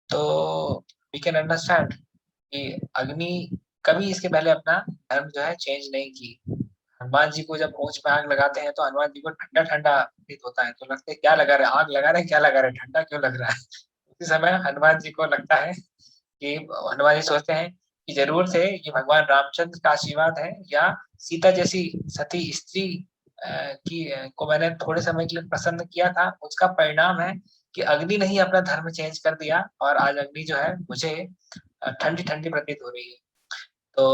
तो वी कैन अंडरस्टैंड कि अग्नि कभी इसके पहले अपना धर्म जो है चेंज नहीं की। हनुमान जी को जब पूंछ में आग लगाते हैं तो हनुमान जी को ठंडा ठंडा प्रतीत होता है, तो लगता है क्या लगा रहे, आग लगा रहे, क्या लगा रहे, ठंडा क्यों लग रहा है। उसी समय हनुमान जी को लगता है कि हनुमान जी सोचते हैं कि जरूर से ये भगवान रामचंद्र का आशीर्वाद है, या सीता जैसी सती स्त्री को मैंने थोड़े समय के लिए प्रसन्न किया था, उसका परिणाम है कि अग्नि ने ही अपना धर्म चेंज कर दिया और आज अग्नि जो है मुझे ठंडी ठंडी प्रतीत हो रही है। तो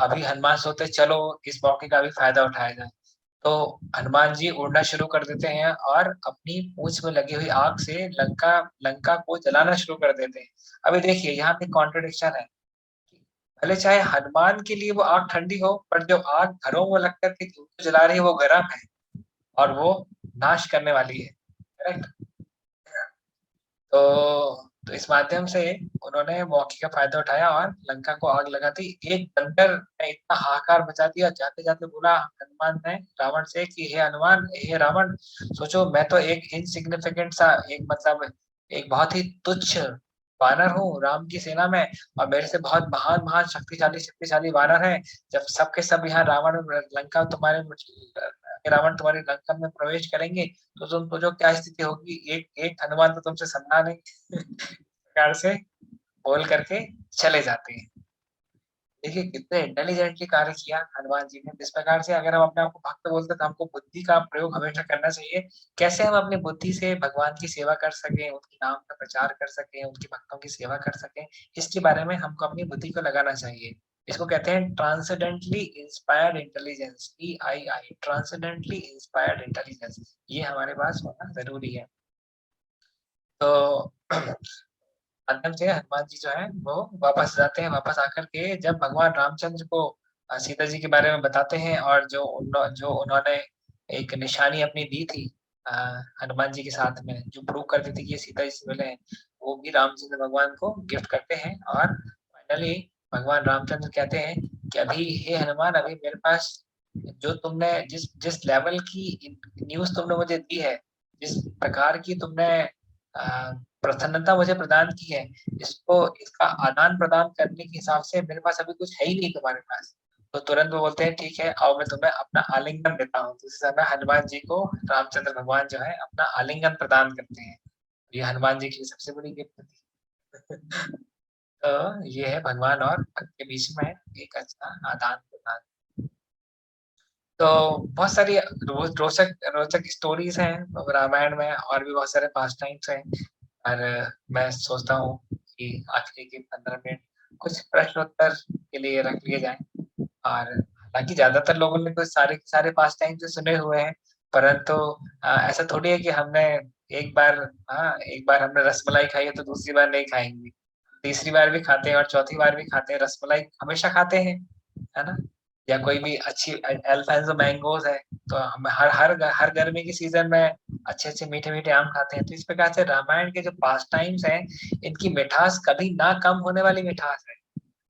अभी हनुमान सोचते चलो इस मौके का भी फायदा उठाया जाए। तो हनुमान जी उड़ना शुरू कर देते हैं और अपनी पूंछ में लगी हुई आग से लंका लंका को जलाना शुरू कर देते हैं। अभी देखिए यहाँ पे कॉन्ट्रडिक्शन है। भले चाहे हनुमान के लिए वो आग ठंडी हो, पर जो आग घरों में लग करके उनको जला रही है वो गर्म है और वो नाश करने वाली है। करेक्ट। तो इस माध्यम से उन्होंने मौके का फायदा उठाया और लंका को आग लगा दी। एक बंदर ने इतना हाहाकार मचा दिया, जाते जाते बोला हनुमान ने रावण से कि हे हनुमान, हे रावण, सोचो मैं तो एक इनसिग्निफिकेंट सा, एक मतलब एक बहुत ही तुच्छ वानर हूँ राम की सेना में, और मेरे से बहुत महान महान शक्तिशाली शक्तिशाली वानर हैं। जब सबके सब यहाँ रावण लंका तुम्हारे रावण तुम्हारे लंका में प्रवेश करेंगे तो तुम सोचो क्या स्थिति होगी। एक एक हनुमान तो तुमसे संभला नहीं। प्रकार से बोल करके चले जाते हैं। देखिए कितने इंटेलिजेंटली कार्य किया हनुमान जी ने। जिस प्रकार से अगर हम अपने आप को भक्त बोलते हैं तो हमको बुद्धि का प्रयोग हमेशा करना चाहिए। कैसे हम अपनी बुद्धि से भगवान की सेवा कर सकें, उनके नाम का प्रचार कर सकें, उनके भक्तों की सेवा कर सकें, इसके बारे में हमको अपनी बुद्धि को लगाना चाहिए। इसको कहते हैं transcendentally inspired intelligence, TII, transcendentally inspired intelligence. ये हमारे पास होना जरूरी है। तो माध्यम से हनुमान जी जो है वो वापस जाते हैं। वापस आकर के जब भगवान रामचंद्र को सीता जी के बारे में बताते हैं, और जो उन्होंने एक निशानी अपनी दी थी अ, हनुमान जी के साथ में, जो प्रूव करती थी कि ये सीता जी से मिले हैं, वो भी रामचंद्र भगवान को गिफ्ट करते हैं। और फाइनली भगवान रामचंद्र कहते हैं कि अभी हे हनुमान, अभी मेरे पास जो तुमने जिस जिस लेवल की न्यूज तुमने मुझे दी है, जिस प्रकार की तुमने प्रसन्नता मुझे प्रदान की है, इसको इसका आदान प्रदान करने के हिसाब से मेरे पास अभी कुछ है ही नहीं तुम्हारे पास। तो तुरंत वो बोलते हैं ठीक है, आओ मैं तुम्हें अपना आलिंगन देता हूँ। तो इस समय हनुमान जी को रामचंद्र भगवान जो है अपना आलिंगन प्रदान करते हैं। ये हनुमान जी की सबसे बड़ी गिफ्ट थी। तो ये है भगवान और भक्त के बीच में एक अच्छा आदान प्रदान। तो बहुत सारी रोचक रोचक स्टोरीज हैं रामायण में, और भी बहुत सारे पास टाइम्स हैं। और मैं सोचता हूँ कि आखिरी के 15 मिनट कुछ प्रश्न उत्तर के लिए रख लिए जाएं। और हालांकि ज्यादातर लोगों ने तो सारे सारे पास टाइम तो सुने हुए हैं, परंतु ऐसा थोड़ी है कि हमने एक बार एक बार हमने रसमलाई खाई है तो दूसरी बार नहीं खाएंगे। तीसरी बार भी खाते हैं और चौथी बार भी खाते हैं, रसमलाई हमेशा खाते हैं, है ना। या कोई भी अच्छी अल्फांसो मैंगोज है, तो हम हर गर्मी की सीजन में अच्छे अच्छे मीठे मीठे आम खाते हैं। तो इस प्रकार से रामायण के जो पास टाइम्स हैं, इनकी मिठास कभी ना कम होने वाली मिठास है।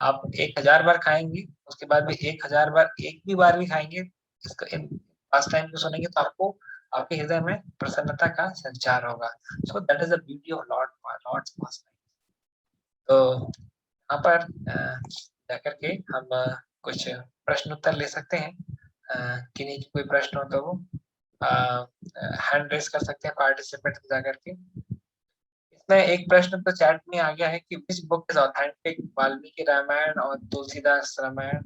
आप 1000 बार खाएंगे, उसके बाद भी 1000 बार एक भी बार भी खाएंगे, इसका इन पास टाइम को सुनेंगे तो आपको आपके हृदय में प्रसन्नता का संचार होगा। So that is the beauty of lord's pastime. तो यहाँ पर जाकर के हम कुछ प्रश्न उत्तर ले सकते हैं। किन्हीं की कोई प्रश्न हो तो वो हैंड रेस कर सकते हैं पार्टिसिपेंट जाकर के। इसमें एक प्रश्न तो चैट में आ गया है कि which book is authentic, Valmiki Ramayana और तुलसीदास रामायण।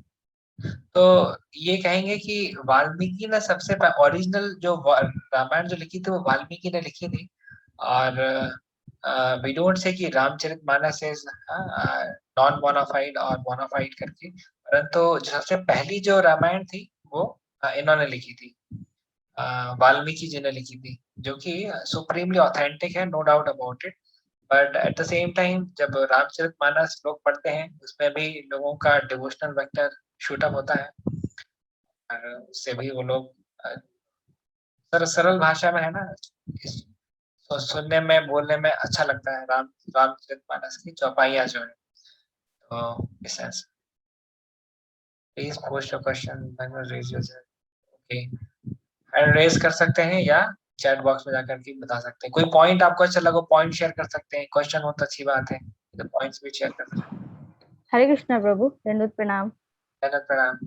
तो ये कहेंगे कि वाल्मीकि ने सबसे ओरिजिनल जो रामायण जो लिखी थी वो वाल्मीकि ने लिखी थी। और वी डोंट से कि रामचरितमानस इज नॉन बोनाफाइड और बोनाफाइड करके, परंतु जो सबसे पहली जो रामायण थी वो इन्होंने लिखी थी, वाल्मीकि जी ने लिखी थी, जो कि सुप्रीमली ऑथेंटिक है, no doubt about it. But at the same time जब रामचरितमानस लोग पढ़ते हैं, उसमें भी लोगों का डिवोशनल वेक्टर शूट अप होता है, और उससे भी वो लोग सरल भाषा में है ना, तो सुनने में बोलने में अच्छा लगता है। रामचरितमानस की चौपाइयाँ जो है, तो इस sense please post your question, raise your okay, hand raise कर सकते हैं या चैट बॉक्स में जाकर के बता सकते हैं। कोई पॉइंट आपको अच्छा लगा, पॉइंट शेयर कर सकते हैं। क्वेश्चन हो तो अच्छी बात है, तो पॉइंट्स भी शेयर कर सकते हैं। हरे कृष्णा प्रभु, दंडवत प्रणाम। प्रणाम।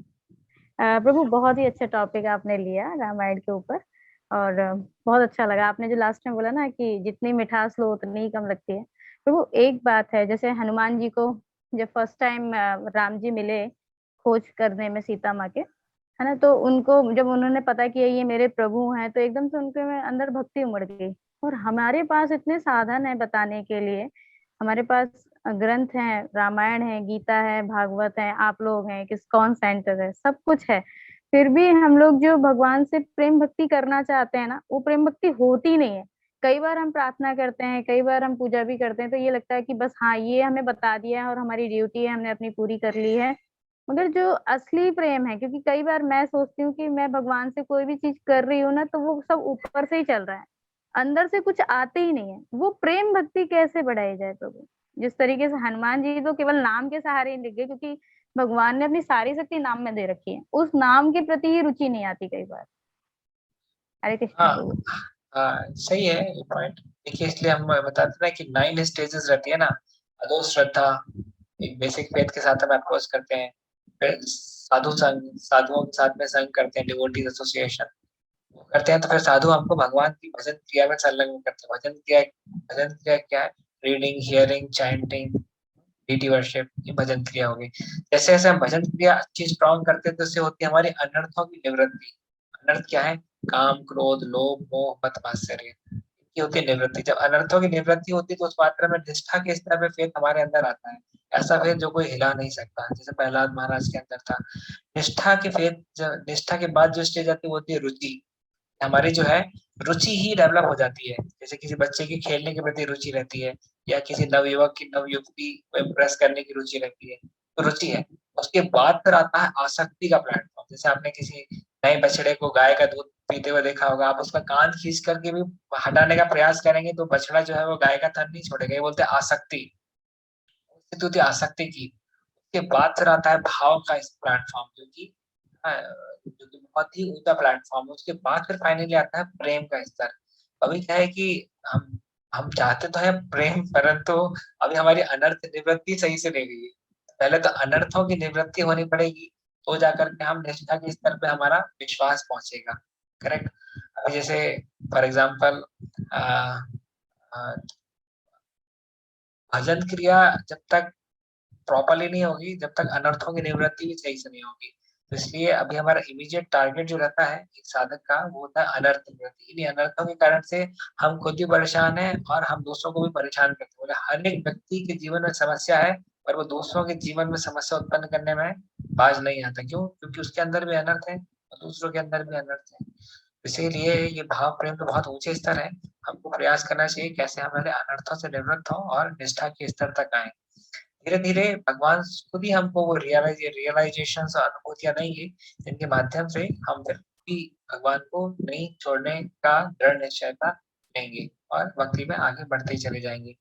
प्रभु, बहुत ही अच्छा टॉपिक आपने लिया रामायण के ऊपर। और बहुत अच्छा लगा आपने जो लास्ट में बोला ना कि जितनी मिठास लो उतनी ही कम लगती है। प्रभु, एक बात है, जैसे हनुमान जी को जब फर्स्ट टाइम राम जी मिले खोज करने में सीता माँ के, है ना, तो उनको जब उन्होंने पता किया ये मेरे प्रभु हैं, तो एकदम से उनके में अंदर भक्ति उमड़ गई। और हमारे पास इतने साधन है बताने के लिए, हमारे पास ग्रंथ हैं, रामायण है, गीता है, भागवत है, आप लोग हैं, किस्कॉन सेंटर है, सब कुछ है। फिर भी हम लोग जो भगवान से प्रेम भक्ति करना चाहते हैं ना, वो प्रेम भक्ति होती नहीं है। कई बार हम प्रार्थना करते हैं, कई बार हम पूजा भी करते हैं, तो ये लगता है कि बस हाँ, ये हमें बता दिया है और हमारी ड्यूटी है, हमने अपनी पूरी कर ली है। मगर जो असली प्रेम है, क्योंकि कई बार मैं सोचती हूँ कि मैं भगवान से कोई भी चीज कर रही हूँ ना, तो वो सब ऊपर से ही चल रहा है, अंदर से कुछ आते ही नहीं है। वो प्रेम भक्ति कैसे बढ़ाई जाए प्रभु? जिस तरीके से हनुमान जी तो केवल नाम के सहारे ही लिख गए, क्योंकि भगवान ने अपनी सारी शक्ति नाम में दे रखी है, उस नाम के प्रति ही रुचि नहीं आती कई बार। हरे कृष्ण हाँ प्रभु। सही है ये पॉइंट। देखिए इसलिए हम बताते हैं कि 9 स्टेजेस रहती है ना। अदो श्रद्धा, एक बेसिक फेथ के साथ हम अप्रोच करते हैं। फिर साधु संग, साधुओं के साथ में संग करते हैं, डिवोटीज एसोसिएशन करते हैं। तो फिर साधु हमको भगवान की भजन क्रिया में संलग्न करते हैं। भजन क्रिया क्या है? Reading, hearing, chanting, deity worship, ये भजन क्रिया हो गई। जैसे जैसे हम भजन क्रिया अच्छी स्ट्रॉन्ग करते हैं तो उससे होती है हमारी अनर्थों की निवृत्ति। अनर्थ क्या है? काम, क्रोध, लोभ, मोह, मत, मात्सर्य, ये होती है निवृत्ति। जब अनर्थों की निवृत्ति होती है तो उस मात्रा में निष्ठा के स्तर पे फेथ हमारे अंदर आता है। ऐसा फेथ जो कोई हिला नहीं सकता, जैसे प्रहलाद महाराज के अंदर था। निष्ठा के फेथ, निष्ठा के बाद जो स्टेज आती है वो होती है रुचि। हमारी जो है रुचि ही डेवलप हो जाती है। जैसे किसी बच्चे की खेलने के प्रति रुचि रहती है, या किसी नवयुवक की, नवयुवती को इम्प्रेस करने की रुचि रहती है, तो रुचि है। उसके बाद फिर आता है आसक्ति का प्लेटफॉर्म। जैसे आपने किसी नए बछड़े को गाय का दूध पीते हुए देखा होगा, आप उसका कान खींच करके भी हटाने का प्रयास करेंगे तो बछड़ा जो है वो गाय का थन नहीं छोड़ेगा। ये बोलते हैं आसक्ति। उससे तो होती है आसक्ति की। उसके बाद फिर आता है भाव का इस प्लेटफॉर्म, जो कि बहुत ही ऊंचा प्लेटफॉर्म है। उसके बाद फिर फाइनली आता है प्रेम का स्तर। अभी क्या है कि हम चाहते तो है प्रेम, परंतु अभी हमारी अनर्थ निवृत्ति सही से नहीं हुई है। पहले तो अनर्थों की निवृत्ति होनी पड़ेगी, तो जाकर के हम निष्ठा के स्तर पे हमारा विश्वास पहुंचेगा। करेक्ट। अभी जैसे फॉर एग्जाम्पल भजन क्रिया जब तक प्रॉपरली नहीं होगी, जब तक अनर्थों की निवृत्ति भी सही से नहीं होगी। तो इसलिए अभी हमारा इमीडिएट टारगेट जो रहता है एक साधक का, वो होता है अनर्थ निवृत्ति। इन्हीं अनर्थों के कारण से हम खुद भी परेशान हैं और हम दूसरों को भी परेशान करते हैं। बोले हर एक व्यक्ति के जीवन में समस्या है, पर वो दूसरों के जीवन में समस्या उत्पन्न करने में बाज नहीं आता। क्यों? क्योंकि उसके अंदर भी अनर्थ है और दूसरों के अंदर भी अनर्थ है। इसीलिए ये भाव प्रेम तो बहुत ऊंचे स्तर है। हमको प्रयास करना चाहिए कैसे हमारे अनर्थों से निवृत्त हो और निष्ठा के स्तर तक आए। धीरे धीरे भगवान खुद ही हमको वो रियलाइजेशन और अनुभूतियां देंगे, जिनके माध्यम से हम फिर भी भगवान को नहीं छोड़ने का दृढ़ निश्चयता लेंगे और भक्ति में आगे बढ़ते ही चले जाएंगे।